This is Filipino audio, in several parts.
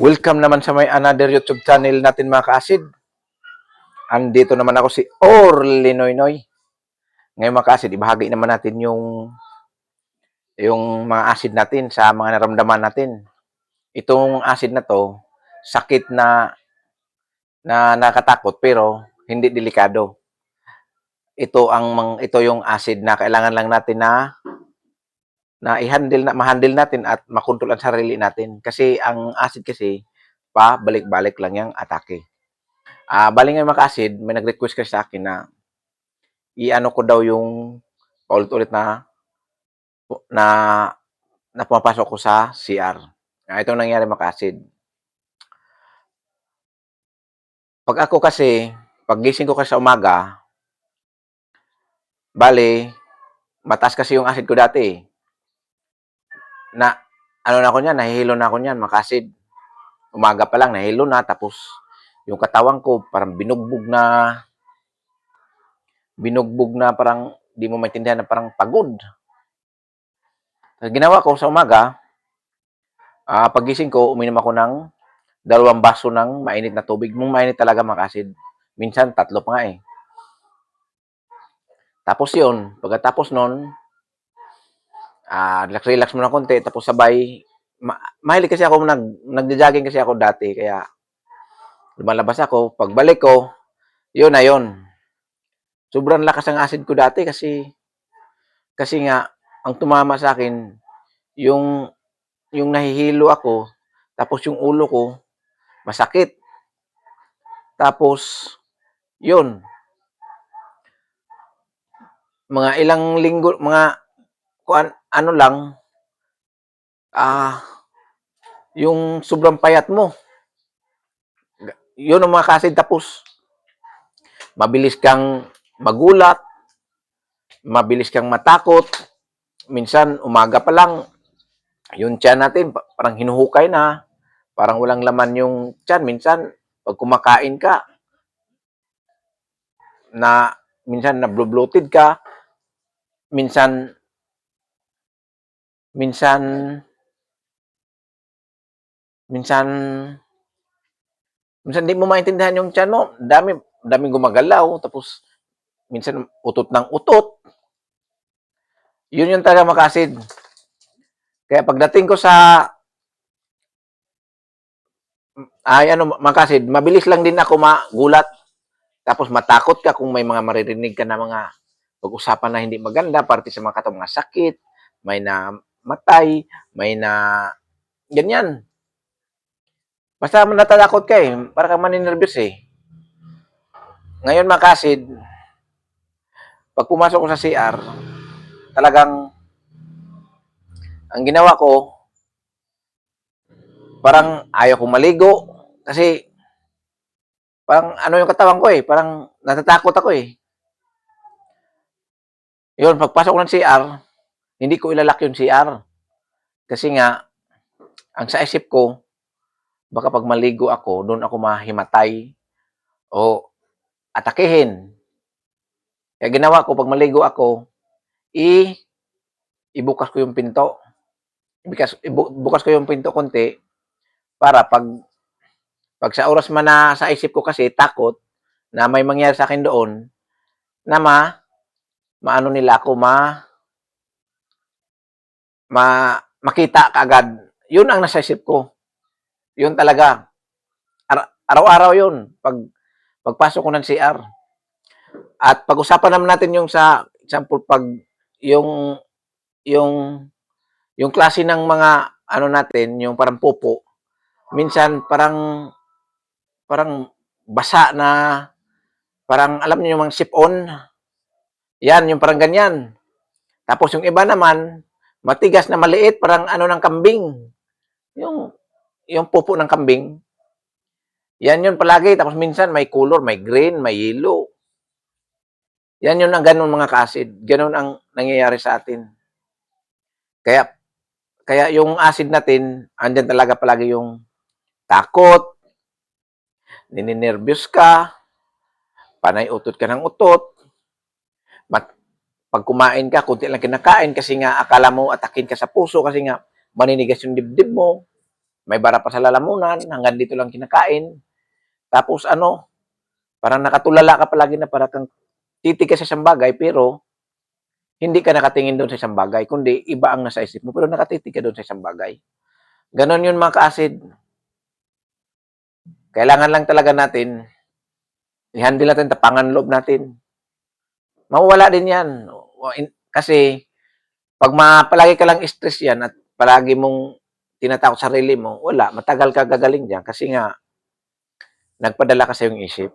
Welcome naman sa may another YouTube channel natin mga ka-asid. Andito naman ako si Orly Noynoy. Ngayon mga ka-asid, ibahagi naman natin yung mga asid natin sa mga naramdaman natin. Itong asid na to, sakit na nakatakot pero hindi delikado. Ito yung asid na kailangan lang natin na i-handle na ma-handle natin at makontrol ang sarili natin. Kasi ang asid kasi balik-balik lang yung atake. Bali nga mga ka-asid, may nag-request kasi sa akin na i-ano ko daw yung paulit-ulit na na pumapasok ko sa CR. Ito nangyari mga ka-asid. Pag ako kasi, pag gising ko kasi sa umaga, bali, mataas kasi yung acid ko dati. Na, ano na ako niyan, nahihilo na ako niyan, mga ka-asid. Umaga pa lang, nahihilo na, tapos yung katawan ko parang binugbog na parang di mo maintindihan na parang pagod. Ginawa ko sa umaga, pagising ko, uminom ako ng 2 baso ng mainit na tubig. Mong mainit talaga mga ka-asid. Minsan, 3 pa nga eh. Tapos yun, pagkatapos nun, relax-relax muna konti, tapos sabay, mahilig kasi ako, nagja-jogging kasi ako dati, kaya lumalabas ako, pagbalik ko, yun na yun. Sobrang lakas ang acid ko dati kasi nga, ang tumama sa akin, yung nahihilo ako, tapos yung ulo ko, masakit. Tapos, yun, mga ilang linggo, ano lang, yung sobrang payat mo, yun ang mga kasid, tapos, mabilis kang magulat, mabilis kang matakot, minsan, umaga pa lang, yung tiyan natin, parang hinuhukay na, parang walang laman yung tiyan, minsan, pag kumakain ka, minsan, na-bloated ka, minsan, minsan, minsan, minsan, di mo maintindihan yung tiyan mo, daming gumagalaw, tapos, minsan, utot ng utot, yun yung talaga makasid. Kaya pagdating ko sa makasid, mabilis lang din ako magulat. Tapos matakot ka kung may mga maririnig ka na mga pag-usapan na hindi maganda, parte sa mga katong mga sakit, may na matay, may na ganyan. Basta natatakot ka eh, para kang maninervyos eh. Ngayon makasid, pag pumasok ko sa CR, talagang ang ginawa ko, parang ayaw kong maligo kasi parang ano yung katawan ko eh, parang natatakot ako eh. Yun, pagpasok ko ng CR, hindi ko ilalak yung CR. Kasi nga, ang sa isip ko, baka pag maligo ako, doon ako mahimatay o atakihin. Kaya ginawa ko, pag maligo ako, ibukas ko yung pinto. Bukas ko yung pinto konti para pag sa oras man na sa isip ko kasi takot na may mangyari sa akin doon, na maano nila ako, makita kaagad. Yun ang nasa isip ko. Yun talaga. Araw-araw yun. Pagpasok ko ng CR. At pag-usapan naman natin yung sa example pag yung yung yung klase ng mga ano natin, yung parang pupo, minsan parang basa na, parang alam niyo yung mga sip-on. Yan, yung parang ganyan. Tapos yung iba naman, matigas na maliit, parang ano ng kambing. Yung yung pupo ng kambing. Yan yun palagi. Tapos minsan may color, may green, may yellow. Yan yun ang ganun mga ka-acid. Ganun ang nangyayari sa atin. Kaya yung acid natin, andyan talaga palagi yung takot, nininervyos ka, panay utot ka ng utot, pag kumain ka, kunti lang kinakain kasi nga akala mo atakin ka sa puso kasi nga maninigas yung dibdib mo. may bara pa sa lalamunan, hanggang dito lang kinakain. Tapos ano, parang nakatulala ka palagi na para kang titig ka sa isang bagay, pero hindi ka nakatingin doon sa isang bagay, kundi iba ang nasa isip mo, pero nakatitig ka doon sa isang bagay. Ganon yun mga ka-acid. Kailangan lang talaga natin, i-handle natin, tapangan loob natin. Mawawala din yan. Kasi, pag palagi ka lang stress yan at palagi mong tinatakot sarili mo, wala, matagal ka gagaling dyan kasi nga, nagpadala kasi yung isip.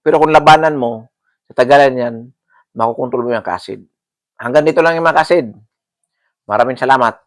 Pero kung labanan mo, sa tagalan yan, makukontrol mo yung kasid. Hanggang dito lang yung mga kasid. Maraming salamat.